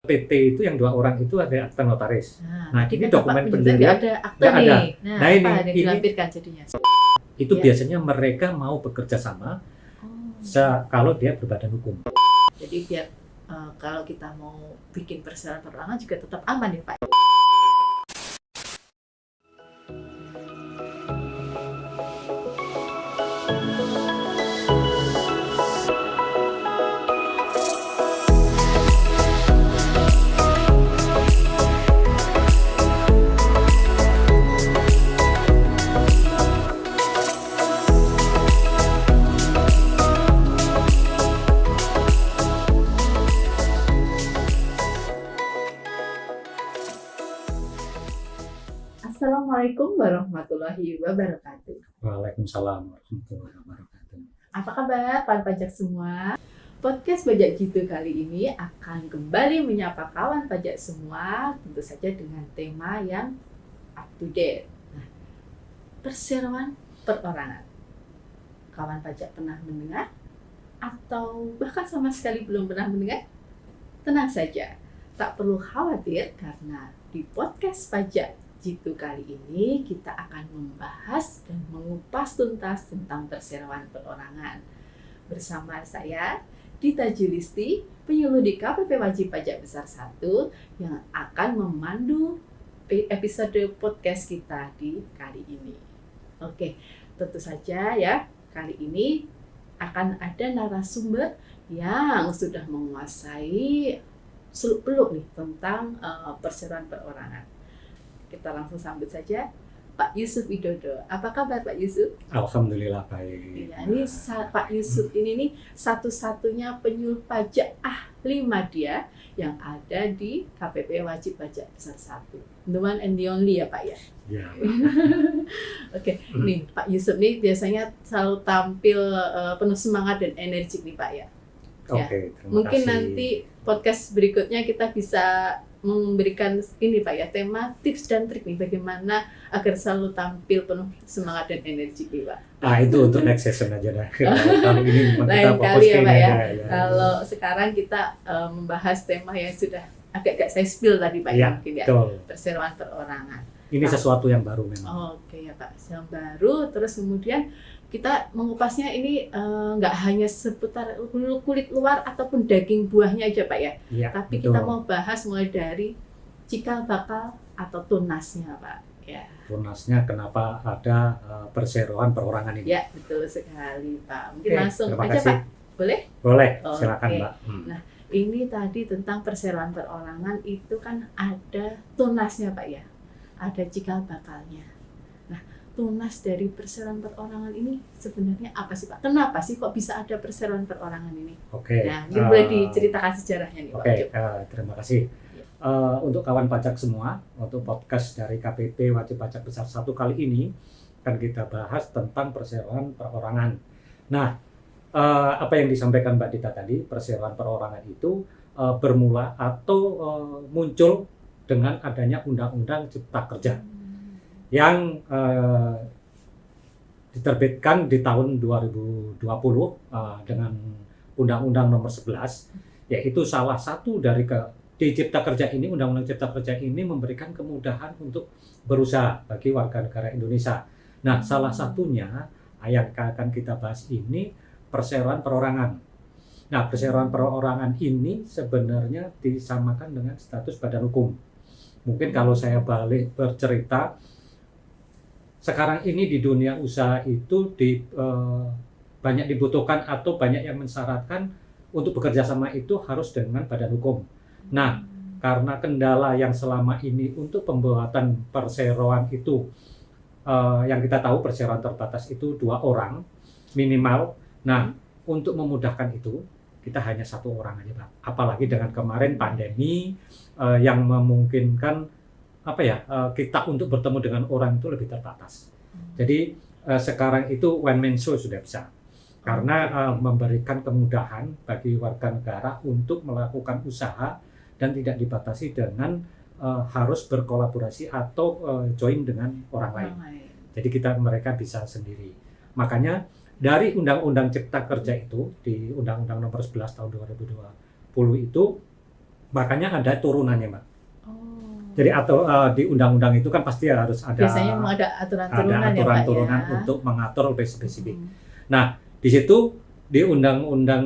PT itu yang 2 orang itu ada akta notaris. Nah, ini kita dokumen Pak pendirian ada akte nggak nih. ada. Nah, Nah, apa yang ini dilampirkan jadinya? itu Ya. biasanya mereka mau bekerja sama kalau dia berbadan hukum. Jadi biar kalau kita mau bikin perselisihan perorangan juga tetap aman ya Pak. Assalamualaikum warahmatullahi wabarakatuh. Waalaikumsalam warahmatullahi wabarakatuh. Apa kabar kawan pajak semua? Podcast Pajak Jitu kali ini akan kembali menyapa kawan pajak semua, tentu saja dengan tema yang up to date. Nah, perseroan perorangan. Kawan pajak pernah mendengar? Atau bahkan sama sekali belum pernah mendengar? Tenang saja, tak perlu khawatir karena di podcast Pajak Jitu kali ini kita akan membahas dan mengupas tuntas tentang perseroan perorangan. Bersama saya, Dita Julisti, penyuluh di KPP Wajib Pajak Besar 1 yang akan memandu episode podcast kita di kali ini. Oke, tentu saja ya, kali ini akan ada narasumber yang sudah menguasai seluk-beluk nih tentang perseroan perorangan. Kita langsung sambut saja Pak Yusuf Widodo. Apa kabar Pak Yusuf? Alhamdulillah baik. Ya, ini Pak Yusuf ini nih satu-satunya penyuluh pajak ahli madya yang ada di KPP Wajib Pajak Besar 1. The one and the only ya Pak ya? Ya. Oke, nih Pak Yusuf nih biasanya selalu tampil penuh semangat dan energik nih Pak ya. Oke, terima Mungkin kasih. nanti podcast berikutnya kita bisa memberikan ini Pak ya, tema tips dan trik nih bagaimana agar selalu tampil penuh semangat dan energi nih Pak. Itu untuk next session aja dah. Kali ini memang kita Lain fokus kali ya ke Pak ini ya. aja, Kalau sekarang kita membahas tema yang sudah agak saya spill tadi Pak Ya, mungkin ya, betul. perseroan perorangan. Ini sesuatu yang baru memang. Oke ya Pak, yang baru terus kemudian kita mengupasnya ini nggak hanya seputar kulit luar ataupun daging buahnya aja Pak ya, Ya, tapi betul. kita mau bahas mulai dari cikal bakal atau tunasnya Pak. Ya, Tunasnya kenapa ada perseroan perorangan ini. ya betul sekali Pak. Mungkin Oke, langsung terima aja kasih. Pak, boleh? Boleh, Oke. silakan Mbak. Nah, ini tadi tentang perseroan perorangan itu kan ada tunasnya Pak ya, ada cikal bakalnya. Nah, tunas dari perseroan perorangan ini sebenarnya apa sih Pak? Kenapa sih kok bisa ada perseroan perorangan ini? Oke. Nah, ini boleh diceritakan sejarahnya nih Pak. Oke, Coba. terima kasih. Untuk kawan pajak semua, untuk podcast dari KPP Wajib Pajak Besar 1 kali ini akan kita bahas tentang perseroan perorangan. Nah, apa yang disampaikan Mbak Dita tadi, perseroan perorangan itu bermula atau muncul dengan adanya Undang-Undang Cipta Kerja yang diterbitkan di tahun 2020 dengan Undang-Undang Nomor 11, yaitu salah satu dari di Cipta Kerja ini, Undang-Undang Cipta Kerja ini memberikan kemudahan untuk berusaha bagi warga negara Indonesia. Nah, salah satunya yang akan kita bahas ini perseroan perorangan. Nah, perseroan perorangan ini sebenarnya disamakan dengan status badan hukum. Mungkin kalau saya balik bercerita, sekarang ini di dunia usaha itu banyak dibutuhkan atau banyak yang mensyaratkan untuk bekerja sama itu harus dengan badan hukum. Nah, karena kendala yang selama ini untuk pembuatan perseroan itu, yang kita tahu perseroan terbatas itu 2 orang minimal. Nah, untuk memudahkan itu, kita hanya 1 orang aja Pak. Apalagi dengan kemarin pandemi yang memungkinkan kita untuk bertemu dengan orang itu lebih terbatas. Jadi sekarang itu one man show sudah bisa. Karena memberikan kemudahan bagi warga negara untuk melakukan usaha dan tidak dibatasi dengan harus berkolaborasi atau join dengan orang lain. Jadi mereka bisa sendiri. Makanya dari Undang-Undang Cipta Kerja itu, di Undang-Undang Nomor 11 tahun 2020 itu makanya ada turunannya, Mbak. Oh. Jadi atau di undang-undang itu kan pasti harus ada Biasanya memang ada aturan-turunan ya, Pak aturan-turunan ya. untuk mengatur lebih spesifik. Hmm. Nah, di situ di Undang-Undang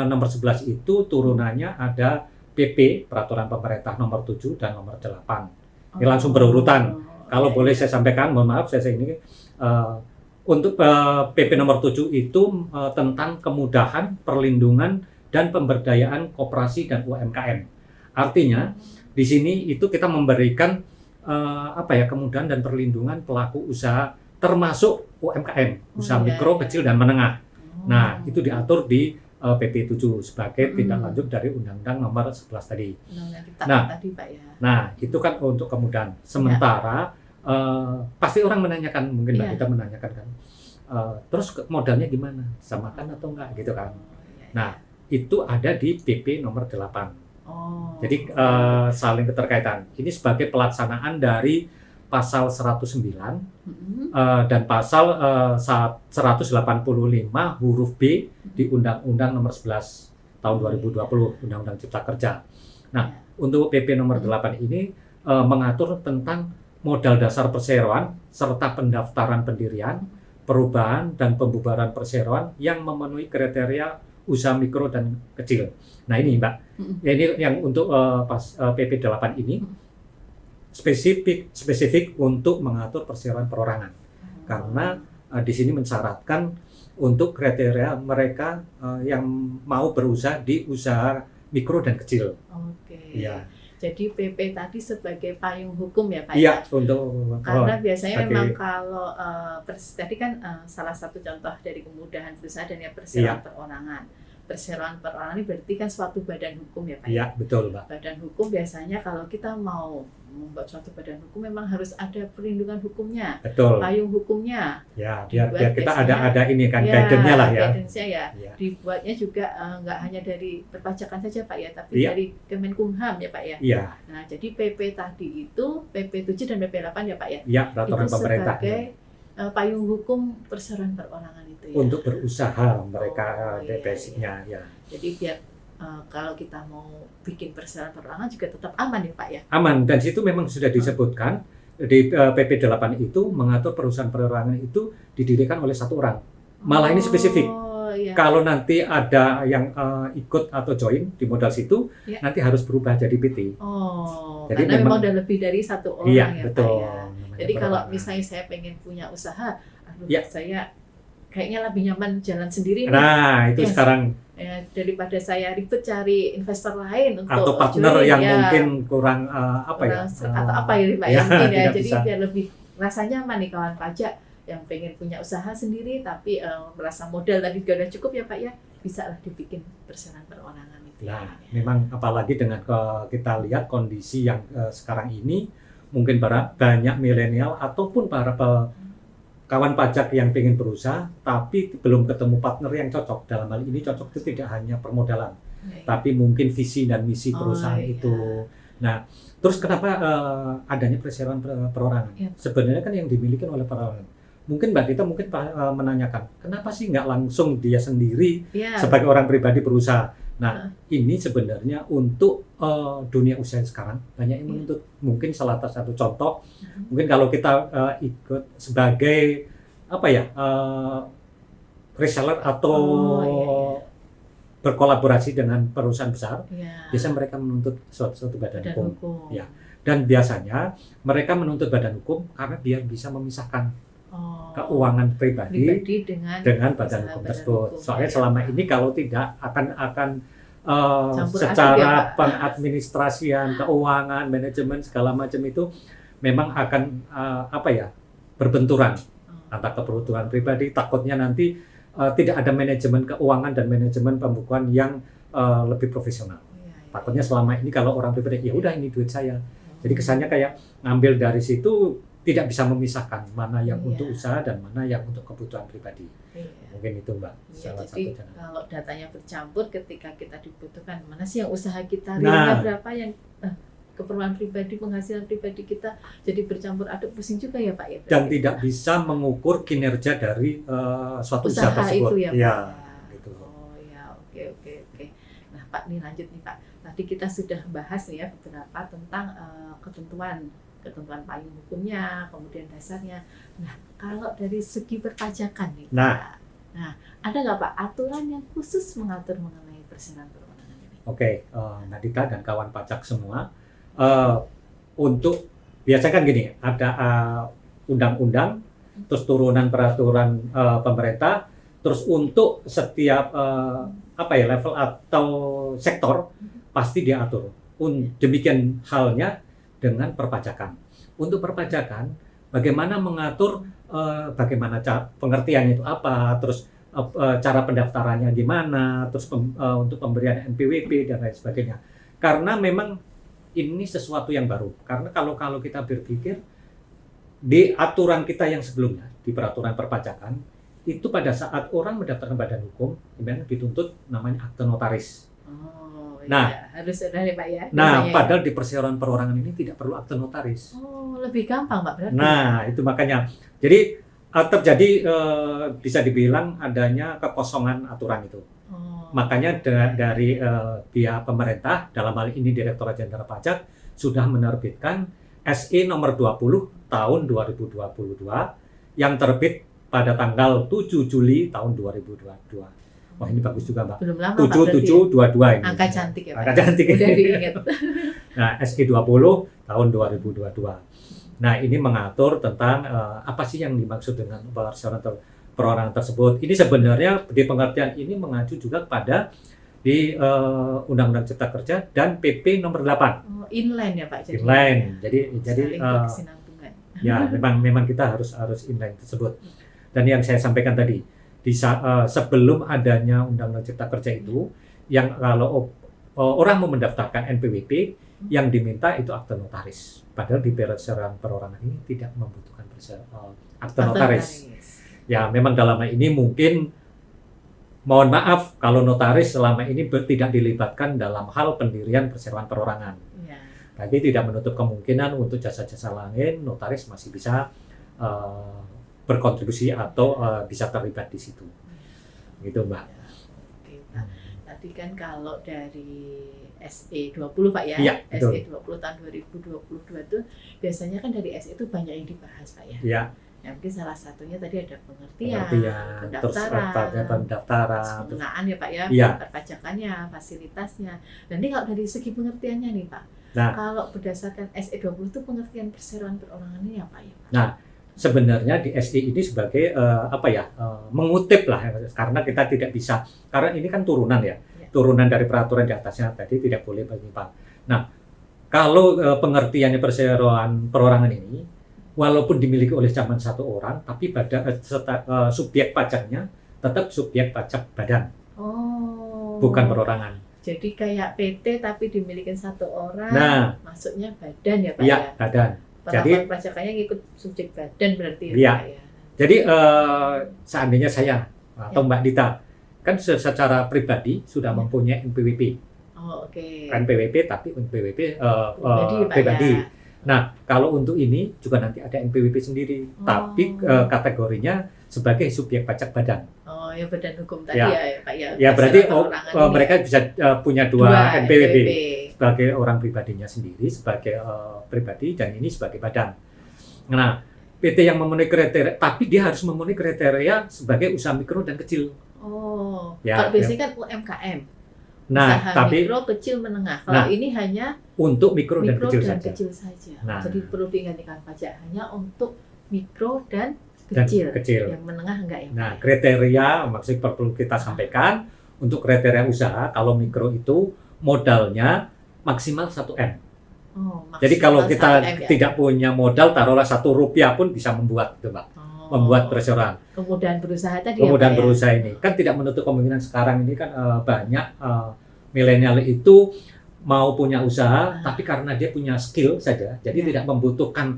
Nomor 11 itu turunannya ada PP Peraturan Pemerintah Nomor 7 dan Nomor 8. Ini langsung berurutan. Kalau boleh saya sampaikan, mohon maaf saya ini untuk PP Nomor 7 itu tentang kemudahan, perlindungan dan pemberdayaan koperasi dan UMKM. Artinya di sini itu kita memberikan kemudahan dan perlindungan pelaku usaha termasuk UMKM, usaha mikro, kecil dan menengah. Nah, itu diatur di PP 7 sebagai tindak lanjut dari Undang-Undang Nomor 11 tadi. Tadi, Pak ya. Nah, itu kan untuk kemudahan. Sementara pasti orang menanyakan, mungkin Mbak kita menanyakan kan, terus modalnya gimana? Samakan atau enggak gitu kan? Nah, itu ada di PP Nomor 8. Jadi saling keterkaitan. Ini sebagai pelaksanaan dari pasal 109 dan pasal 185 huruf B di Undang-Undang Nomor 11 tahun 2020 Undang-Undang Cipta Kerja. Nah, untuk PP Nomor 8 ini mengatur tentang modal dasar perseroan serta pendaftaran pendirian, perubahan dan pembubaran perseroan yang memenuhi kriteria usaha mikro dan kecil. Nah, ini Mbak, ya ini yang untuk PP 8 ini spesifik untuk mengatur perseroan perorangan. Karena di sini mensyaratkan untuk kriteria mereka yang mau berusaha di usaha mikro dan kecil. Ya. Jadi PP tadi sebagai payung hukum ya Pak? Iya, untuk karena biasanya memang kalau tadi kan salah satu contoh dari kemudahan berusaha dan perseroan perorangan. Perseroan perorangan ini berarti kan suatu badan hukum ya Pak? Iya, betul Pak. Badan hukum biasanya kalau kita mau membuat suatu badan hukum memang harus ada perlindungan hukumnya, betul. Payung hukumnya. Ya, biar kita ada ini kan guidance-nya lah ya. Guidance-nya ya. Dibuatnya juga nggak hanya dari perpajakan saja Pak ya, tapi dari Kemenkumham ya Pak ya. Iya. Nah, jadi PP tadi itu PP 7 dan PP 8 ya Pak ya. Iya, peraturan pemerintah. Sebagai payung hukum perseroan perorangan itu ya. Untuk berusaha mereka basicnya ya. Jadi biar kalau kita mau bikin perseroan perorangan juga tetap aman ya Pak ya? Aman, dan situ memang sudah disebutkan di PP 8 itu mengatur perusahaan perorangan itu didirikan oleh satu orang. Malah ini spesifik. Kalau nanti ada yang ikut atau join di modal situ, nanti harus berubah jadi PT. Jadi karena memang udah lebih dari satu orang ya betul. Pak ya? Jadi kalau misalnya saya pengen punya usaha, saya kayaknya lebih nyaman jalan sendiri. Nah, itu sekarang. Daripada saya ribet cari investor lain untuk atau partner join, yang mungkin kurang atau apa ya Pak ya, mungkin ya. Jadi biar lebih rasa nyaman nih kawan pajak yang pengen punya usaha sendiri tapi merasa modal tadi juga udah cukup ya Pak ya, bisa lah dibikin perseroan perorangan itu. Nah, memang apalagi dengan kita lihat kondisi yang sekarang ini, mungkin banyak milenial ataupun para kawan pajak yang ingin berusaha tapi belum ketemu partner yang cocok. Dalam hal ini cocok itu tidak hanya permodalan, tapi mungkin visi dan misi perusahaan itu. Nah, terus kenapa adanya perseroan perorangan? Sebenarnya kan yang dimiliki oleh perorangan. Mungkin Mbak Dita menanyakan, kenapa sih nggak langsung dia sendiri sebagai orang pribadi berusaha? Nah, ini sebenarnya untuk dunia usaha sekarang banyak yang menuntut. Mungkin salah satu contoh, mungkin kalau kita ikut sebagai reseller atau berkolaborasi dengan perusahaan besar, biasanya mereka menuntut suatu badan hukum. Ya. Dan biasanya mereka menuntut badan hukum karena biar bisa memisahkan keuangan pribadi dengan badan hukum tersebut. Soalnya selama ini kalau tidak akan secara pengadministrasian, keuangan, manajemen segala macam itu memang akan berbenturan antara kebutuhan pribadi. Takutnya nanti tidak ada manajemen keuangan dan manajemen pembukuan yang lebih profesional. Takutnya selama ini kalau orang pribadi ya udah ini duit saya. Jadi kesannya kayak ngambil dari situ tidak bisa memisahkan mana yang untuk usaha dan mana yang untuk kebutuhan pribadi. Mungkin itu Mbak. Jadi kalau datanya bercampur ketika kita dibutuhkan, mana sih yang usaha kita, realnya berapa, yang keperluan pribadi, penghasilan pribadi kita, jadi bercampur aduk, pusing juga ya Pak ya. Dan tidak bisa mengukur kinerja dari suatu usaha tersebut. Itu ya Pak. Ya, gitu. Oh ya, oke. Nah Pak, nih lanjut nih Pak. tadi kita sudah bahas nih ya beberapa tentang ketentuan payung hukumnya, kemudian dasarnya. Nah, kalau dari segi perpajakan nih, Nah. Nah, ada nggak Pak aturan yang khusus mengatur mengenai persyaratan perorangan ini? Oke, Nadita dan kawan pajak semua, untuk biasanya kan gini, ada undang-undang, terus turunan peraturan pemerintah, terus untuk setiap level atau sektor pasti diatur. Demikian halnya dengan perpajakan. Untuk perpajakan, bagaimana mengatur bagaimana pengertiannya itu apa, terus cara pendaftarannya gimana, terus untuk pemberian NPWP dan lain sebagainya. Karena memang ini sesuatu yang baru. Karena kalau kita berpikir di aturan kita yang sebelumnya, di peraturan perpajakan, itu pada saat orang mendaftarkan badan hukum, memang dituntut namanya akte notaris. Oh, Nah, iya. Harus ada nih Pak ya. Nah, biasanya padahal di perseroan perorangan ini tidak perlu akte notaris. Oh, lebih gampang Pak berarti. Nah, itu makanya. Jadi terjadi bisa dibilang adanya kekosongan aturan itu. Oh. Makanya dari pihak pemerintah, dalam hal ini Direktorat Jenderal Pajak, sudah menerbitkan SE nomor 20 tahun 2022 yang terbit pada tanggal 7 Juli tahun 2022. Wah, ini bagus juga, Mbak. Belum lama Pak. 7722 ini. Angka cantik ya Pak. Angka cantik. Udah diingat. Nah, SE 20 tahun 2022. Nah, ini mengatur tentang apa sih yang dimaksud dengan persyaratan perorangan tersebut. Ini sebenarnya di pengertian ini mengacu juga pada di Undang-Undang Cipta Kerja dan PP nomor 8. Oh, inline ya Pak. Inline. Jadi saling berkesinambungan. Ya, memang kita harus inline tersebut. Dan yang saya sampaikan tadi, sebelum adanya Undang-Undang Cipta Kerja itu, yang kalau orang mau mendaftarkan NPWP, yang diminta itu akte notaris. Padahal di persyaratan perorangan ini tidak membutuhkan akte notaris. Ya, memang dalam hal ini mungkin, mohon maaf kalau notaris selama ini tidak dilibatkan dalam hal pendirian perseroan perorangan. Ya. Tapi tidak menutup kemungkinan untuk jasa-jasa lain, notaris masih bisa berkontribusi atau bisa terlibat di situ. Gitu, Mbak. Oke, Pak. Tadi kan kalau dari SE 20 Pak ya, Iya, SE 20 tahun 2022 itu biasanya kan dari SE itu banyak yang dibahas Pak ya. Iya. Ya, mungkin salah satunya tadi ada pengertian, terus pendaftaran, pendaftaran, pengenaan ya Pak ya, Iya. perpajakannya, fasilitasnya. Dan ini kalau dari segi pengertiannya nih Pak, Nah. kalau berdasarkan SE 20 itu pengertian perseroan perorangan ini apa ya Pak? Nah, sebenarnya di SE ini sebagai mengutip lah, karena kita tidak bisa, karena ini kan turunan ya, turunan dari peraturan di atasnya tadi tidak boleh menyimpang. Nah, kalau pengertiannya perseroan perorangan ini, walaupun dimiliki oleh cuma satu orang, tapi pada subjek pajaknya tetap subjek pajak badan, bukan perorangan. Jadi kayak PT tapi dimiliki satu orang, Nah, masuknya badan ya Pak iya, ya? badan. Jadi Jadi, pajakannya ngikut subjek badan berarti ya Iya. Pak ya? Jadi seandainya saya atau Mbak Dita kan secara pribadi sudah mempunyai NPWP, Oh, oke. NPWP tapi NPWP Pak, pribadi. ya? Nah, kalau untuk ini juga nanti ada NPWP sendiri, tapi kategorinya sebagai subjek pajak badan. Oh, ya badan hukum tadi Ya. ya Pak ya? Ya berarti Perseroan perorangan ini mereka ya? bisa punya dua NPWP, NPWP. sebagai orang pribadinya sendiri sebagai pribadi dan ini sebagai badan. Nah, PT yang memenuhi kriteria, tapi dia harus memenuhi kriteria sebagai usaha mikro dan kecil. Oh, Ya, kalau biasanya kan UMKM. Nah, Usaha tapi mikro, kecil, menengah. Kalau ini hanya untuk mikro dan mikro kecil dan saja. kecil saja. Nah. Jadi perlu diingatkan pajak hanya untuk mikro dan Dan kecil. kecil. Yang menengah enggak ya? Nah, Pak? kriteria maksudnya perlu kita sampaikan untuk kriteria usaha. Kalau mikro itu modalnya maksimal 1 M. Oh, Jadi kalau maksimal kita 1 M ya? tidak punya modal, taruhlah Rp1 pun bisa membuat, gitu, Mbak. Membuat perseroan. Kemudahan berusaha tadi Kemudian ya, Pak, ya? berusaha ini kan tidak menutup kemungkinan sekarang ini kan banyak milenial itu mau punya usaha, tapi karena dia punya skill saja, jadi tidak membutuhkan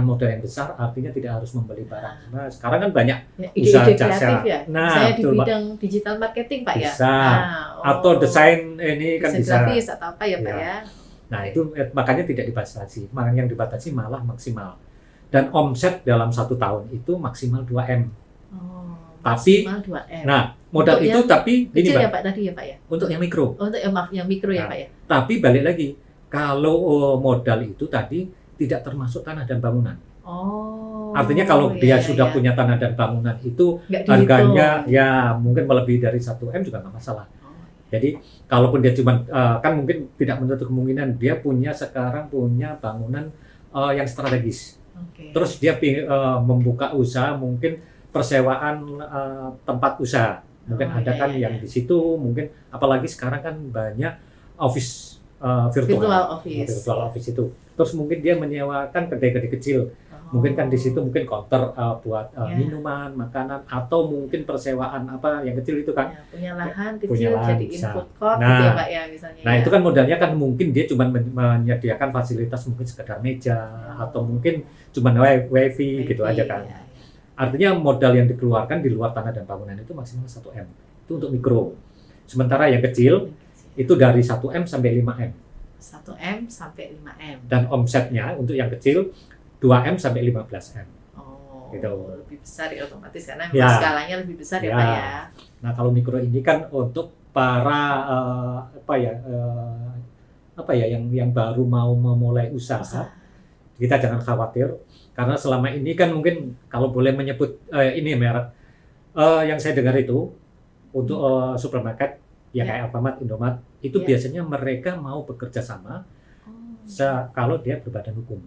modal yang besar, artinya tidak harus membeli barang. Nah, sekarang kan banyak Ya, usaha ide-ide jasa. kreatif ya? Nah, Saya di betul, Mbak. bidang digital marketing Pak ya? Bisa. Nah, Atau desain ini kan desain bisa. grafis atau apa ya Pak Ya. ya? Nah, itu makanya tidak dibatasi. Yang dibatasi malah maksimal. Dan omset dalam 1 tahun itu maksimal 2 M. Oh, Tapi, maksimal 2M. nah modal Untuk itu yang tapi gini kecil Mbak, ya Pak tadi ya Pak ya? untuk yang mikro. Untuk yang maaf yang mikro ya Nah, Pak ya? Tapi balik lagi, kalau modal itu tadi tidak termasuk tanah dan bangunan. Oh. Artinya kalau iya, dia iya, sudah iya. punya tanah dan bangunan itu Nggak dihitung. harganya ya mungkin melebihi dari 1M juga nggak masalah. Oh, Jadi kalaupun dia cuma kan mungkin tidak menutup kemungkinan dia sekarang punya bangunan yang strategis. Oke. Terus dia membuka usaha mungkin persewaan tempat usaha. Mungkin Oh, ada iya, kan iya, yang iya. di situ mungkin apalagi sekarang kan banyak office virtual. Virtual office. Virtual office itu. Terus mungkin dia menyewakan kedai-kedai kecil. Oh. Mungkin kan di situ mungkin counter buat Ya. minuman, makanan atau mungkin persewaan apa yang kecil itu kan. Ya, punya lahan Punya kecil lahan jadi bisa. food court Nah, gitu ya Pak ya misalnya. Nah ya. itu kan modalnya kan mungkin dia cuma menyediakan fasilitas mungkin sekedar meja atau mungkin cuma wifi gitu aja kan. Iya, iya. Artinya modal yang dikeluarkan di luar tanah dan bangunan itu maksimal 1M. Itu untuk mikro. Sementara yang kecil itu dari 1M sampai 5M. 1M sampai 5M. Dan omsetnya untuk yang kecil 2M sampai 15M. Oh, Gitu. lebih besar ya otomatis karena Ya. skalanya lebih besar ya Ya. Pak ya. Nah kalau mikro ini kan untuk para yang baru mau memulai usaha. Usaha. Kita jangan khawatir karena selama ini kan mungkin kalau boleh menyebut ini merek yang saya dengar itu untuk supermarket ya Ya. kayak Alfamart, Indomaret itu Ya. biasanya mereka mau bekerja sama kalau dia berbadan hukum.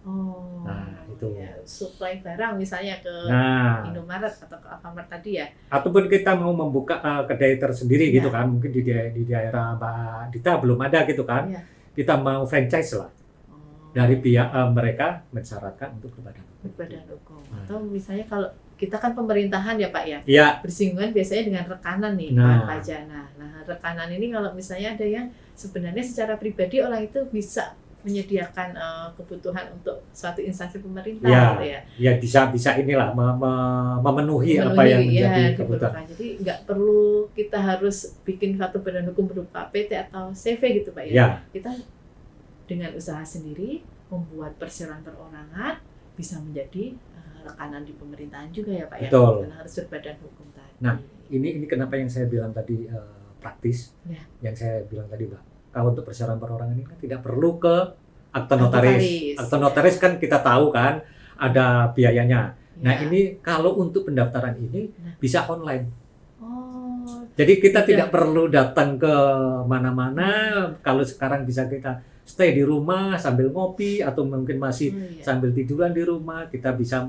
Oh. Nah, itu. Ya, supply barang misalnya ke Nah, Indomaret atau ke Alfamart tadi ya. ataupun kita mau membuka kedai tersendiri Ya. gitu kan, mungkin di daerah Mbak Dita belum ada gitu kan. Ya. Kita mau franchise lah Oh. dari pihak mereka mensyaratkan untuk berbadan hukum. Berbadan hukum. Nah. Atau misalnya kalau kita kan pemerintahan ya Pak ya. Iya, Bersinggungan biasanya dengan rekanan nih, Nah. kawan pajak. Nah, rekanan ini kalau misalnya ada yang sebenarnya secara pribadi orang itu bisa menyediakan kebutuhan untuk suatu instansi pemerintah Ya. gitu ya. ya bisa inilah memenuhi apa yang menjadi kebutuhan. Jadi nggak perlu kita harus bikin suatu badan hukum berupa PT atau CV gitu Pak ya. Ya, Kita dengan usaha sendiri membuat perseroan perorangan bisa menjadi rekanan di pemerintahan juga ya Pak ya. Betul. Karena harus berbadan hukum tadi. Nah, ini kenapa yang saya bilang tadi praktis, Ya. yang saya bilang tadi Mbak. Kalau untuk persyaratan perorangan ini kan tidak perlu ke akte Akte notaris. notaris. Akte notaris kan kita tahu kan ada biayanya. Nah Ya. ini kalau untuk pendaftaran ini Nah. bisa online. Oh, Jadi kita Tidak. tidak perlu datang ke mana-mana. Kalau sekarang bisa kita stay di rumah sambil ngopi atau mungkin masih iya. sambil tiduran di rumah, kita bisa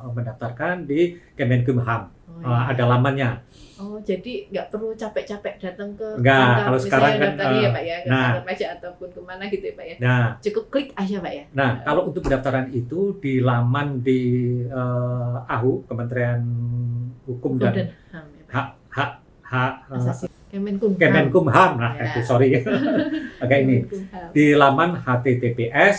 mendaftarkan di Kemenkumham. Oh, iya. Ada lamannya. Oh, jadi nggak perlu capek-capek datang ke Enggak, kantor, kalau misalnya sekarang kan, daftarnya ya Pak ya, ke nah. kantor pajak ataupun kemana gitu ya Pak ya. Nah, Cukup klik aja Pak ya. Nah, kalau untuk pendaftaran itu di laman di AHU, Kementerian Hukum dan HAM ya Pak. Asasi Kemenkumham. Kemenkumham. Nah, Ya. itu sorry agak ini Kemenkumham. di laman https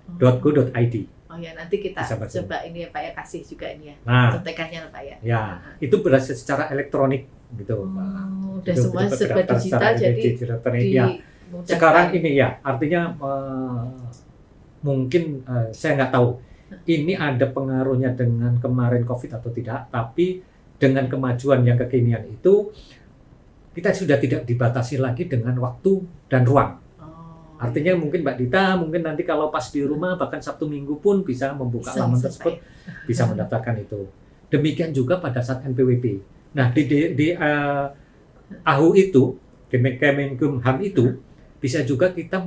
ptp.ahu.go.id. Oh ya, nanti kita Bisa baca. coba ini ya Pak ya, kasih juga ini ya. Nah, Contekannya Pak ya. ya itu berhasil secara elektronik gitu, Pak. Oh, udah Itu semua kita serba terdaftar digital secara jadi elektronik, ya. dimudahkan. Sekarang ini ya, artinya mungkin saya nggak tahu ini ada pengaruhnya dengan kemarin COVID atau tidak, tapi dengan kemajuan yang kekinian itu kita sudah tidak dibatasi lagi dengan waktu dan ruang. Oh, Artinya iya. mungkin Mbak Dita, mungkin nanti kalau pas di rumah bahkan Sabtu Minggu pun bisa membuka Bisa, laman bisa, tersebut, Pak ya. bisa mendaftarkan itu. Demikian juga pada saat NPWP. Nah di AHU itu, Kemenkumham itu bisa juga kita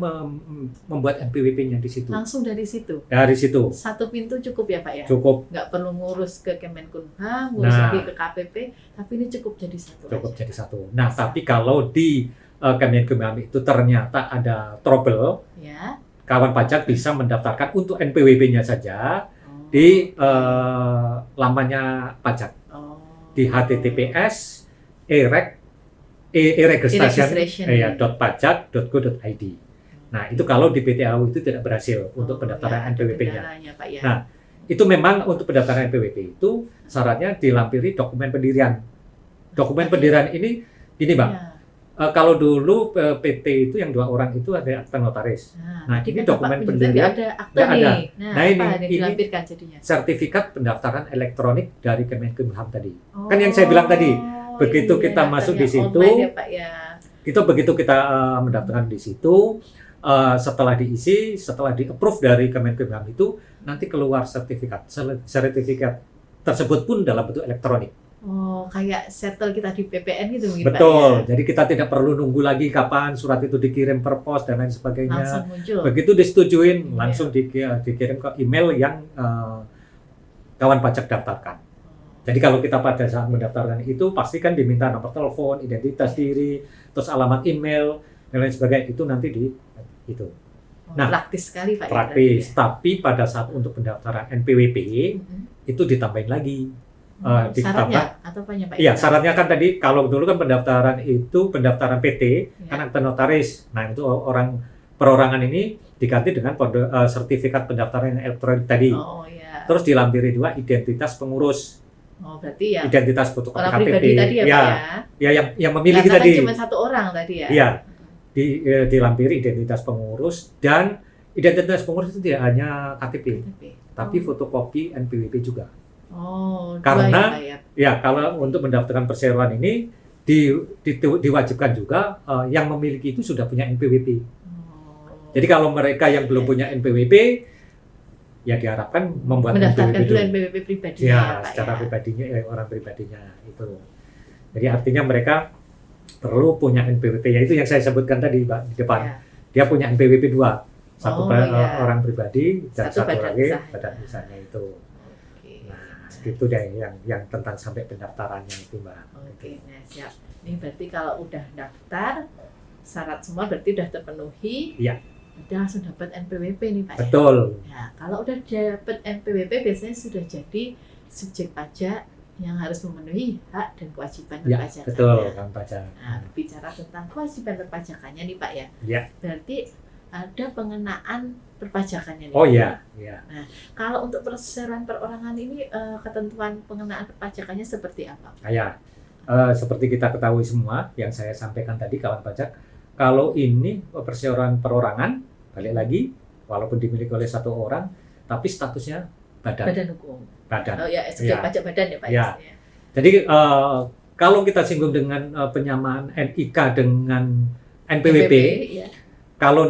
membuat NPWP-nya di situ. Langsung dari situ. Dari situ Satu pintu cukup ya Pak ya. cukup Nggak perlu ngurus ke Kemenkumham, ngurus Nah. lagi ke KPP, tapi ini cukup jadi satu. cukup aja. jadi satu. Nah tapi kalau di Kemenkumham itu ternyata ada trouble, Ya. kawan pajak bisa mendaftarkan untuk NPWP-nya saja Oh. di lamannya pajak Oh. di https e-registration .pajak.go.id. Nah, itu kalau di PTAU itu tidak berhasil untuk pendaftaran ya, ada NPWP-nya. kendalanya, Pak ya. Nah, itu memang untuk pendaftaran NPWP itu syaratnya dilampiri dokumen pendirian. Dokumen pendirian ini gini, Mbak. Ya. Kalau dulu PT itu yang 2 orang itu ada akta notaris. Nah, tadi ini kan dokumen Bapak menyebut pendirian ada akte nggak ada. nih. Nah, Nah, apa yang ini dilampirkan jadinya? sertifikat pendaftaran elektronik dari Kemenkumham tadi. Kan yang saya bilang tadi, begitu kita masuk di situ, online ya, Pak ya. begitu kita mendaftarkan di situ, setelah diisi, setelah di-approve dari Kemenkumham itu, nanti keluar sertifikat. Sertifikat tersebut pun dalam bentuk elektronik. Oh, kayak settle kita di PPN gitu mungkin Betul. Pak ya. Jadi kita tidak perlu nunggu lagi kapan surat itu dikirim per pos dan lain sebagainya. Langsung muncul. Begitu disetujuin, Iya. langsung dikirim ke email yang kawan pajak daftarkan. Jadi kalau kita pada saat mendaftarkan itu pasti kan diminta nomor telepon, identitas diri, terus alamat email dan lain sebagainya, itu nanti itu. Oh, Nah, praktis sekali Pak praktis. ya. Tapi pada saat untuk pendaftaran NPWP itu ditambahin lagi. Syaratnya atau apanya Pak? Iya, syaratnya kan tadi kalau dulu kan pendaftaran PT Ya. kan akte notaris. Nah, itu orang perorangan ini diganti dengan sertifikat pendaftaran elektronik tadi. Oh iya. Terus dilampiri 2 identitas pengurus. Oh, berarti ya Identitas fotokopi orang KTP. pribadi tadi ya, Pak ya. Ya yang memiliki Karena tadi. kan cuma 1 orang tadi ya. Iya. Dilampiri identitas pengurus, dan identitas pengurus itu tidak hanya KTP, tapi fotokopi NPWP juga. Oh, Karena dua ya, Pak ya. Ya, kalau untuk mendaftarkan perseroan ini diwajibkan juga yang memiliki itu sudah punya NPWP. Oh. Jadi kalau mereka yang belum punya NPWP, ya diharapkan membuat mendaftarkan NPWP dulu dulu. NPWP pribadi Ya, ya, Pak secara ya. pribadinya, orang pribadinya itu. Jadi artinya mereka perlu punya NPWP, yaitu yang saya sebutkan tadi, Mbak, di depan. Ya. Dia punya NPWP 2. Satu ya. orang pribadi dan Satu satu badan lagi usaha. badan usahanya itu. Oke. Nah, itu deh yang tentang sampai pendaftarannya itu, Mbak. Oke, nah siap. Ini berarti kalau udah daftar, syarat semua berarti udah terpenuhi. Iya. Berarti langsung dapat NPWP nih Pak. Betul. Ya, kalau udah dapat NPWP biasanya sudah jadi subjek pajak yang harus memenuhi hak dan kewajiban Ya, perpajakannya. betul, kan pajak. Nah, bicara tentang kewajiban perpajakannya nih Pak ya. Ya. Berarti ada pengenaan perpajakannya nih. Oh iya, iya. Kalau untuk perseroan perorangan ini ketentuan pengenaan perpajakannya seperti apa? Ya, seperti kita ketahui semua yang saya sampaikan tadi, kawan pajak, kalau ini perseroan perorangan, balik lagi, walaupun dimiliki oleh 1 orang, tapi statusnya badan. Badan hukum. Badan. Oh ya, subjek Ya. pajak badan ya Pak. Ya. Ya. Jadi kalau kita singgung dengan penyamaan NIK dengan NPWP, ya. kalau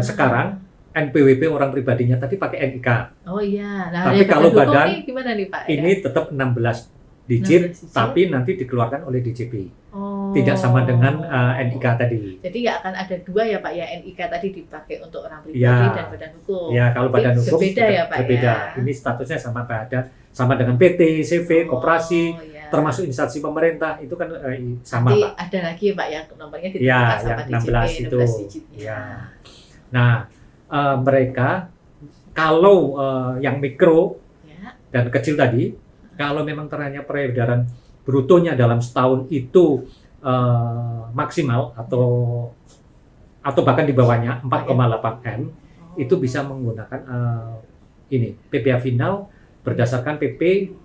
sekarang NPWP orang pribadinya tadi pakai NIK. Oh iya. Nah, Tapi ya, kalau hukum badan nih gimana nih Pak? Ini tetap 16 digit, 16 digit. tapi nanti dikeluarkan oleh DJP. Oh. Tidak sama dengan NIK tadi. Jadi nggak akan ada 2 ya Pak ya, NIK tadi dipakai untuk orang pribadi Ya. dan badan hukum. Ya, kalau Tapi badan hukum berbeda ya Pak berbeda. ya. Ini statusnya sama badan, sama dengan PT, CV, koperasi, iya. termasuk instansi pemerintah itu kan sama, Nanti Pak. ada lagi ya Pak ya, nomornya Ya, ditentukan sama yang DJP 16 itu. 16 digitnya. Ya. Nah, mereka kalau yang mikro Ya. dan kecil tadi, kalau memang ternyata peredaran brutonya dalam setahun itu maksimal atau bahkan di bawahnya 4,8 M, itu bisa menggunakan ini PPh final berdasarkan PP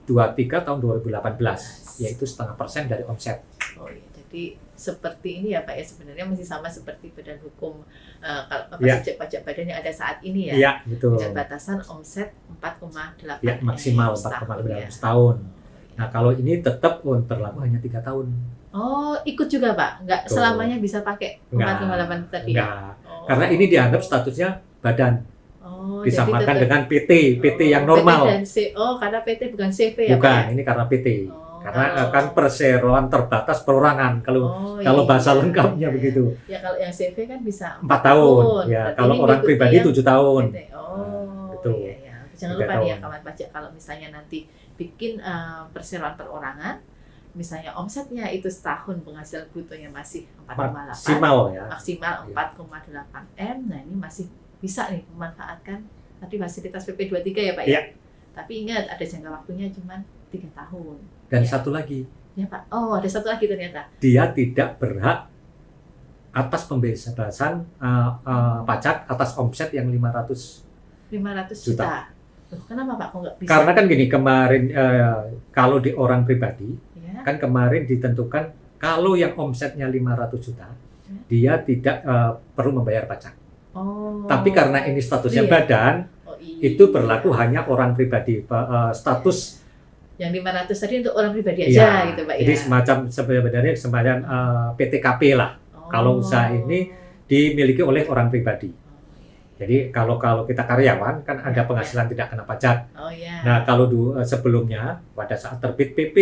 23 tahun 2018, yaitu 0,5% dari omset. Oh iya, jadi seperti ini ya Pak ya, sebenarnya masih sama seperti badan hukum kalau Ya. subjek pajak badan yang ada saat ini ya. Iya, gitu. Dengan batasan omset 4,8 Ya, maksimal setahun 4,8 ya. setahun. Nah, kalau ini tetap berlaku hanya 3 tahun. Oh, ikut juga Pak? Nggak Betul. selamanya bisa pakai 4,8 tadi? Enggak. Oh. Karena ini dianggap statusnya badan, Oh, disamakan jadi tetap- dengan PT yang normal. PT dan karena PT bukan CV ya Pak? Bukan, ya? ini karena PT. Oh, Karena kalau- kan perseroan terbatas perorangan. Kalau Oh, bahasa iya, lengkapnya iya, begitu. Ya kalau yang CV kan bisa 4 tahun. Ya, Berarti kalau ini orang ngikuti pribadi yang 7 tahun. PT. Oh, Gitu. iya, iya. Jangan 3 lupa nih ya tahun. kawan pajak, kalau misalnya nanti bikin perseroan perorangan, misalnya omsetnya itu setahun penghasilan brutonya masih 4,8, Maksimal ya. maksimal 4,8 M, nah ini masih bisa nih memanfaatkan tadi fasilitas PP 23 ya Pak ya? Iya. Tapi ingat ada jangka waktunya cuma 3 tahun. Dan Ya. satu lagi, Ya Pak, oh ada satu lagi ternyata. dia tidak berhak atas pembebasan pajak atas omset yang 500. 500 Juta. juta. Loh, kenapa Pak kok nggak bisa? Karena kan gini, kemarin kalau di orang pribadi Ya. kan kemarin ditentukan Kalau yang omsetnya 500 juta, dia tidak perlu membayar pajak. Oh. Tapi karena ini statusnya Iya. badan, Oh, iya. itu berlaku hanya orang pribadi. Status Yang 500 tadi untuk orang pribadi Iya, aja gitu Pak ya. jadi sebenarnya semacam PTKP lah. Oh. Kalau usaha ini dimiliki oleh orang pribadi. Jadi kalau kita karyawan kan ada penghasilan tidak kena pajak. Oh ya. Nah kalau sebelumnya pada saat terbit PP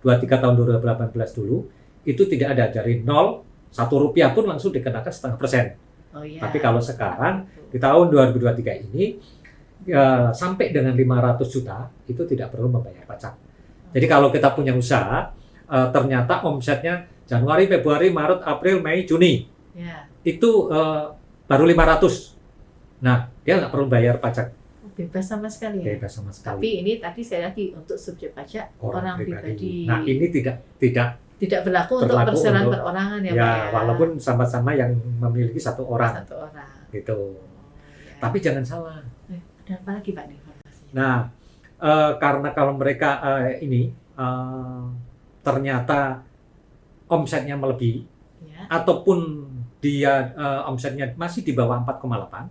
23 tahun 2018 dulu itu tidak ada, dari 0 Rp1 pun langsung dikenakan 0,5%. Oh ya. Tapi kalau sekarang di tahun 2023 ini sampai dengan 500 juta itu tidak perlu membayar pajak. Jadi kalau kita punya usaha ternyata omsetnya Januari, Februari, Maret, April, Mei, Juni Ya. itu baru 500. Nah, dia nggak perlu bayar pajak. Bebas sama sekali ya. Bebas sama sekali. Tapi ini tadi saya lagi untuk subjek pajak orang pribadi. Nah, ini tidak berlaku untuk perseroan perorangan ya, Pak ya. Walaupun sama-sama yang memiliki satu orang. Satu orang. Gitu. Oh, ya. Tapi jangan salah. Ada apa lagi Pak nih informasinya? Nah, karena kalau mereka ternyata omsetnya melebihi Ya. ataupun dia omsetnya masih di bawah 4,8,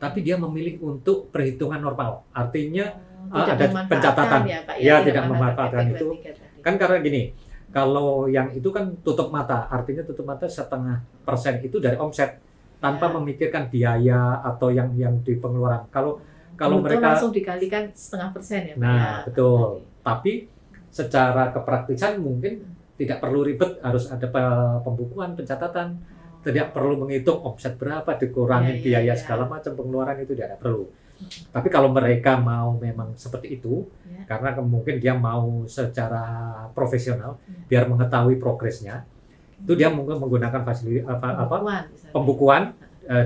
tapi dia memilih untuk perhitungan normal. Artinya ada pencatatan. Ya, Pak, Ya, tidak memanfaatkan itu. tadi. Kan karena gini, kalau yang itu kan tutup mata, artinya tutup mata 0,5% itu dari omset tanpa Ya. memikirkan biaya atau yang di pengeluaran. Kalau Bruto mereka langsung dikalikan 0,5% ya, Pak Nah, ya. betul. Tapi secara kepraktisan mungkin tidak perlu ribet, harus ada pembukuan, pencatatan. Tidak perlu menghitung omset berapa, dikurangin biaya segala macam, pengeluaran itu tidak perlu. Tapi kalau mereka mau memang seperti itu, karena mungkin dia mau secara profesional, biar mengetahui progresnya, itu dia mungkin menggunakan pembukuan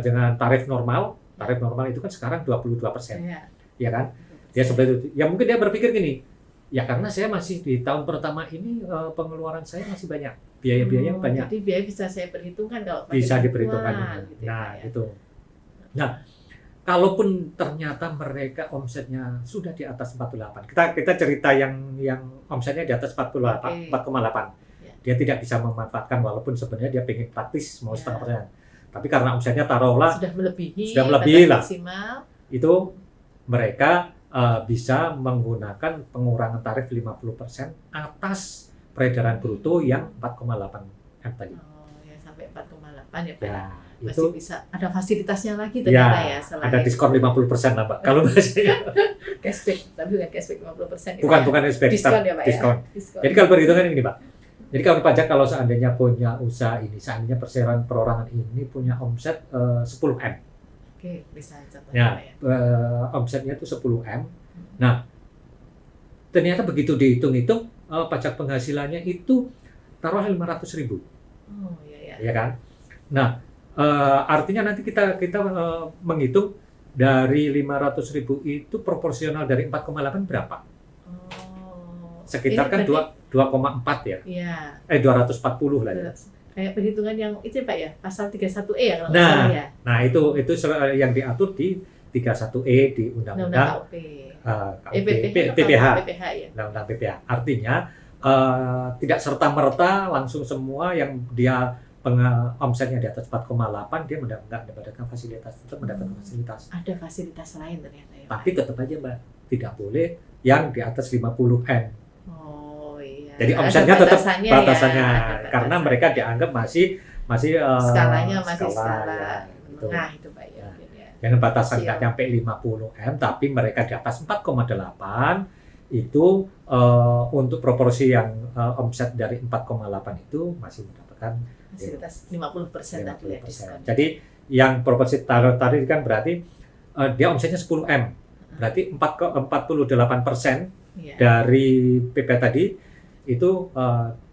dengan tarif normal. Tarif normal itu kan sekarang 22%, ya kan? Dia seperti itu. Ya mungkin dia berpikir gini, ya karena saya masih di tahun pertama ini pengeluaran saya masih banyak, biaya-biaya banyak. Jadi biaya bisa saya perhitungkan kalau Bisa diperhitungkan. gitu ya, Nah, Pak ya. gitu. Nah, kalaupun ternyata mereka omsetnya sudah di atas 48, kita cerita yang omsetnya di atas 48, 4,8. Dia tidak bisa memanfaatkan, walaupun sebenarnya dia pengen praktis mau 0,5%. Tapi karena omsetnya taruhlah sudah melebihi lah, maksimal, itu mereka bisa menggunakan pengurangan tarif 50% atas peredaran bruto yang 4,8 M tadi. Oh, ya sampai 4,8 ya, Pak. Ya, Masih itu bisa ada fasilitasnya lagi ternyata ya, selain ada diskon 50% lah, Mbak. Kalau bahasanya cashback, tapi bukan cashback 50%. bukan cashback, diskon ya, Pak diskon. ya. Diskon. Jadi kalau perhitungan ini, Pak. Jadi kalau pajak, kalau seandainya punya usaha ini, seandainya perseroan perorangan ini punya omset 10 M. Oke, bisa contohnya Ya, Pak ya. omsetnya itu 10 M. Nah, ternyata begitu dihitung-hitung pajak penghasilannya itu taruhlah 500.000. Oh, iya ya. Ya kan? Nah, artinya nanti kita menghitung dari 500.000 itu proporsional dari 4,8 berapa? Oh. Sekitar kan 2,4 ya? Iya. 240 lah ya. Kayak perhitungan yang itu Pak ya, pasal 31E ya kalau nggak Nah, salah ya. Nah, itu yang diatur di 31E di Undang-Undang KUP. PPH. PPH ya. Undang-Undang PPH. Artinya tidak serta-merta langsung semua yang dia omsetnya di atas 4,8 dia nggak mendapatkan fasilitas, tetap mendapatkan fasilitas. Ada fasilitas lain ternyata ya. Tapi tetap aja, Mbak, tidak boleh yang di atas 50 M. Oh iya. Jadi Ada omsetnya tetap batasannya batasannya, ya, ada karena batasan. mereka dianggap masih Skalanya masih skala ya, gitu. menengah itu Pak ya. Nah, mungkin ya. Dengan batasan Siap. nggak sampai 50 M, tapi mereka di atas 4,8 itu untuk proporsi yang omset dari 4,8 itu masih mendapatkan Fasilitas 50% tadi ya 50%. diskon. Jadi yang proporsi tadi kan berarti dia omsetnya 10 M. Berarti 48% Iya. dari PP tadi itu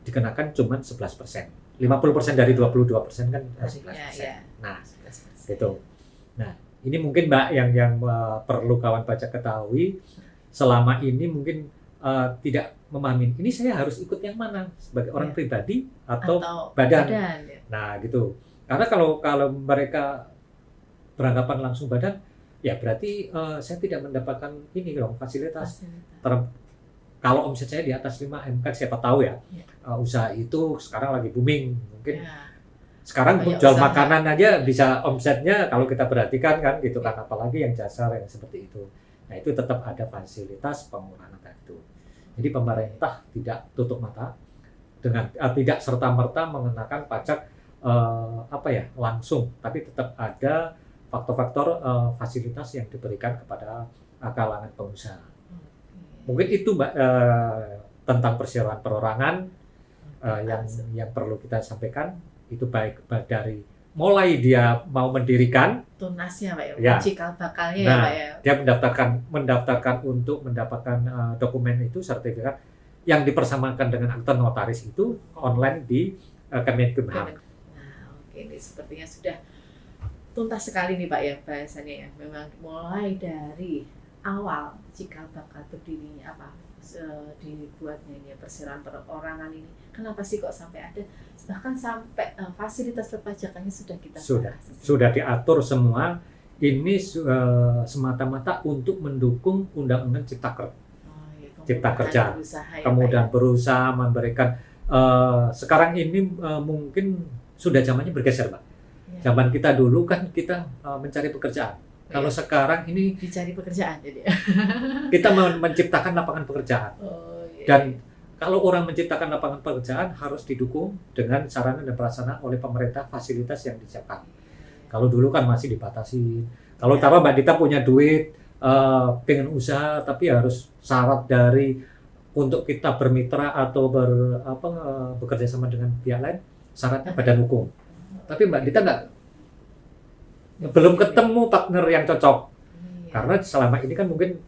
dikenakan cuma 11%. 50% dari 22% kan 11%. Ya. Nah, 11%. gitu. Nah, ini mungkin Mbak yang perlu kawan pajak ketahui, selama ini mungkin tidak memahami ini saya harus ikut yang mana sebagai orang pribadi atau badan. Ya. Nah, gitu. Karena kalau mereka beranggapan langsung badan, ya berarti saya tidak mendapatkan ini dong fasilitas. kalau omset saya di atas 5M kan siapa tahu ya, Ya. usaha itu sekarang lagi booming. Mungkin Ya. sekarang Banyak jual usaha. makanan aja bisa omsetnya kalau kita perhatikan kan gitu kan, apalagi yang jasa yang seperti itu. Nah itu tetap ada fasilitas pengurangan itu. Jadi pemerintah tidak tutup mata dengan tidak serta-merta mengenakan pajak langsung, tapi tetap ada faktor-faktor fasilitas yang diberikan kepada kalangan pengusaha. Mungkin itu Mbak tentang persyaratan perorangan yang perlu kita sampaikan, itu baik dari mulai dia mau mendirikan Tunasnya Pak Ya. cikal bakalnya Nah, ya Pak ya. dia mendaftarkan untuk mendapatkan dokumen itu, sertifikat yang dipersamakan dengan akta notaris itu online di Kemenkumham. Nah, oke, ini sepertinya sudah tuntas sekali nih Pak ya bahasannya ya. Memang mulai dari awal cikal bakal berdirinya dibuatnya ini persyaratan perorangan ini. Kenapa sih kok sampai ada, bahkan sampai fasilitas perpajakannya sudah kita bahas. Sudah diatur semua. Ini semata-mata untuk mendukung Undang-Undang Cipta Kerja. Kemudian berusaha memberikan sekarang ini mungkin sudah zamannya bergeser Pak. Ya. Zaman kita dulu kan kita mencari pekerjaan. Kalau Ya. sekarang ini Dicari pekerjaan jadi. kita menciptakan lapangan pekerjaan. Iya. Dan kalau orang menciptakan lapangan pekerjaan harus didukung dengan sarana dan prasarana oleh pemerintah, fasilitas yang disiapkan. Kalau dulu kan masih dibatasi. Kalau taruh Mbak Dita punya duit, pengen usaha, tapi harus syarat dari untuk kita bermitra atau bekerja sama dengan pihak lain, syaratnya badan hukum. Tapi Mbak Dita belum ketemu partner yang cocok. Iya. Karena selama ini kan mungkin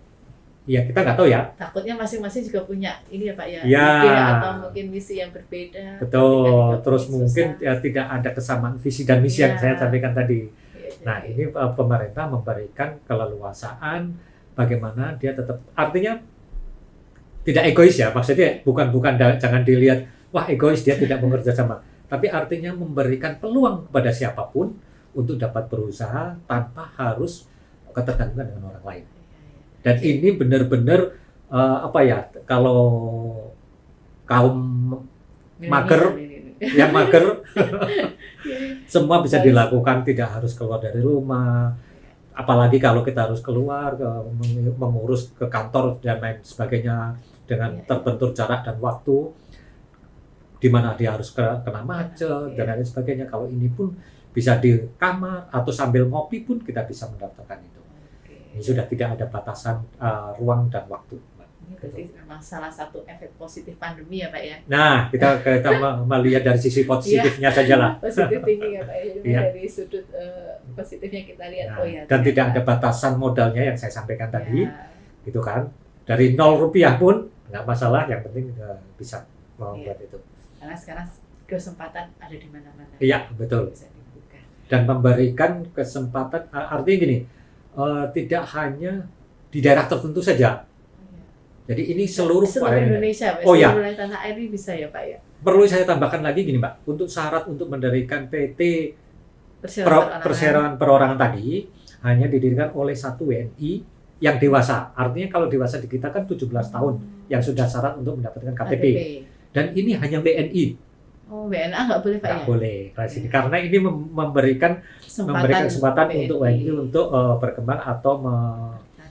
ya kita nggak tahu ya. Takutnya masing-masing juga punya ini ya Pak ya, Ya. ide atau mungkin misi yang berbeda. Betul. Ketika juga Terus susah. mungkin ya, tidak ada kesamaan visi dan misi yang Ya. saya sampaikan tadi. Iya, Nah, jadi- ini pemerintah memberikan keleluasaan bagaimana dia tetap, artinya tidak egois ya. Maksudnya bukan jangan dilihat wah egois dia tidak bekerja sama, tapi artinya memberikan peluang kepada siapapun untuk dapat berusaha tanpa harus ketergantungan dengan orang lain. Dan ini benar-benar kalau kaum mager, yang mager semua bisa dilakukan, tidak harus keluar dari rumah. Apalagi kalau kita harus keluar mengurus ke kantor dan lain sebagainya dengan terbentur jarak dan waktu, di mana dia harus kena macet dan lain sebagainya. Kalau ini pun bisa di kamar atau sambil ngopi pun kita bisa mendaftarkan itu. Ini sudah tidak ada batasan ruang dan waktu. Ini berarti memang salah satu efek positif pandemi ya Pak ya. Nah, kita melihat dari sisi positifnya saja lah. Positif tinggi ya Pak ya. Jadi Iya. dari sudut positifnya kita lihat Nah, ya. dan tidak ada ternyata. batasan modalnya yang saya sampaikan tadi, Ya. gitu kan. Dari 0 rupiah pun nggak masalah, yang penting bisa membuat itu. Karena sekarang kesempatan ada di mana-mana. Iya, betul. Bisa dibuka. Dan memberikan kesempatan, artinya gini, tidak hanya di daerah tertentu saja. Jadi ini seluruh Indonesia, Pak. Oh, ya. Seluruh tanah air ini bisa ya Pak ya. Perlu saya tambahkan lagi gini Mbak, untuk syarat untuk mendirikan PT persyaratan perorangan tadi hanya didirikan oleh satu WNI yang dewasa. Artinya kalau dewasa di kita kan 17 tahun yang sudah syarat untuk mendapatkan KTP. Dan ini hanya WNI. Oh, WNA nggak boleh Pak Nggak ya? boleh kelas ini. Karena ini memberikan kesempatan untuk WNI untuk berkembang atau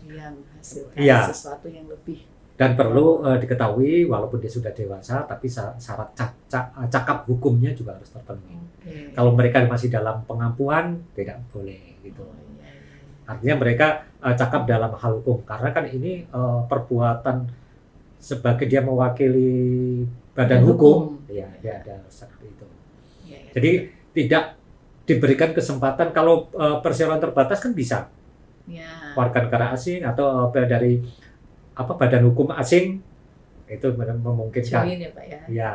yang menghasilkan Iya. sesuatu yang lebih. dan perlu diketahui walaupun dia sudah dewasa tapi syarat cakap hukumnya juga harus terpenuhi. Okay. Kalau mereka masih dalam pengampuan tidak boleh gitu. Oh, iya, iya. Artinya mereka cakap dalam hal hukum karena kan ini perbuatan sebagai dia mewakili badan hukum. Ya, dia ada seperti itu. Iya, iya. Jadi tidak diberikan kesempatan kalau persyaratan terbatas kan bisa Ya. warga negara asing atau dari badan hukum asing itu memungkinkan. Join ya Pak ya. Ya.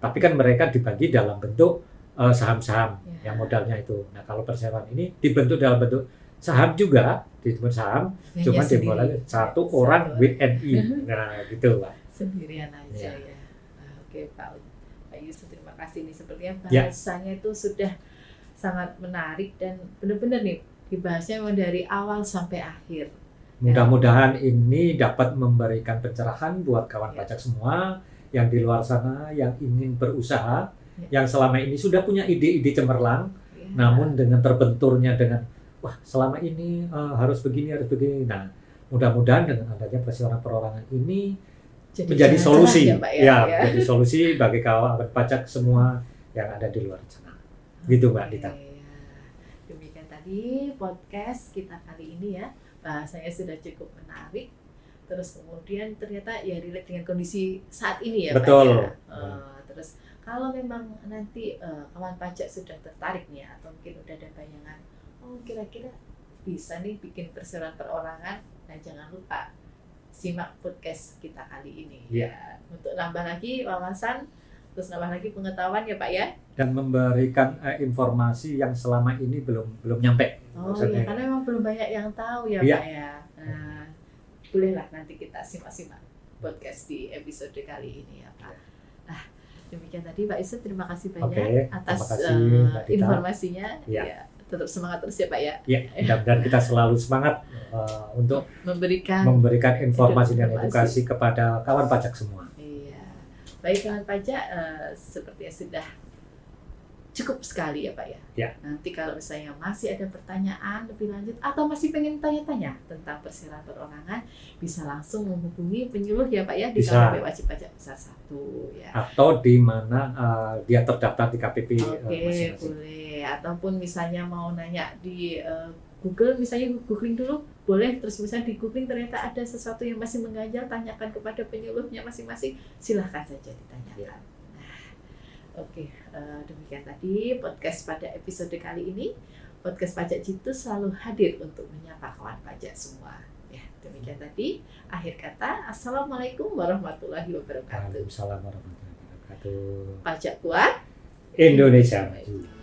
Tapi kan mereka dibagi dalam bentuk saham-saham Ya. yang modalnya itu. Nah kalau persyaratan ini dibentuk dalam bentuk saham juga, disebut saham, Hanya cuma sendiri. dimulai satu orang WNI. Nah gitu Pak. Sendirian aja Ya. ya. Nah, oke Pak Yusuf, terima kasih nih, sepertinya Ya. bahasanya itu sudah sangat menarik dan benar-benar nih dibahasnya memang dari awal sampai akhir. Mudah-mudahan ini dapat memberikan pencerahan buat kawan Ya. pajak semua yang di luar sana yang ingin berusaha, Ya. yang selama ini sudah punya ide-ide cemerlang, Ya. namun dengan terbenturnya dengan wah selama ini harus begini harus begini. Nah, mudah-mudahan dengan adanya persiapan perorangan ini menjadi jalan solusi, terang ya, Pak, ya. menjadi solusi bagi kawan pajak semua yang ada di luar sana. Gitu Mbak Dita. Oke, ya. Demikian tadi podcast kita kali ini ya. Bahasanya sudah cukup menarik. Terus kemudian ternyata ya relate dengan kondisi saat ini ya Betul. Pak ya. Terus kalau memang nanti kawan pajak sudah tertarik nih ya, atau mungkin udah ada bayangan, oh kira-kira bisa nih bikin perseroan perorangan, nah jangan lupa simak podcast kita kali ini ya, untuk nambah lagi wawasan, terus nambah lagi pengetahuan ya Pak ya. Dan memberikan informasi yang selama ini belum nyampe. Oh Maksudnya. iya, karena memang belum banyak yang tahu ya Iya. Pak ya. Nah, bolehlah nanti kita simak-simak podcast di episode kali ini ya Pak. Nah, demikian tadi Pak Isa, terima kasih banyak Oke, atas terima kasih, Mbak Dita. informasinya. Iya. Ya, tetap semangat terus ya Pak ya. Ya, mudah-mudahan kita selalu semangat untuk Memberikan informasi dan edukasi. edukasi kepada kawan pajak semua. Iya. Baik kawan pajak, sepertinya sudah cukup sekali ya Pak ya. Ya. Nanti kalau misalnya masih ada pertanyaan lebih lanjut atau masih pengen tanya-tanya tentang persiapan perorangan, bisa langsung menghubungi penyuluh ya Pak ya di Bisa. KPP Wajib Pajak Besar 1 ya. Atau di mana dia terdaftar di KPP Oke, masing-masing. boleh. Ataupun misalnya mau nanya di Google, misalnya googling dulu, boleh. Terus misalnya di googling ternyata ada sesuatu yang masih mengganjal, tanyakan kepada penyuluhnya masing-masing, silahkan saja ditanyakan. Nah, oke, demikian tadi podcast pada episode kali ini. Podcast Pajak Jitu selalu hadir untuk menyapa kawan pajak semua. Ya, demikian tadi. Akhir kata, Assalamualaikum warahmatullahi wabarakatuh. Waalaikumsalam warahmatullahi wabarakatuh. Pajak kuat. Indonesia maju.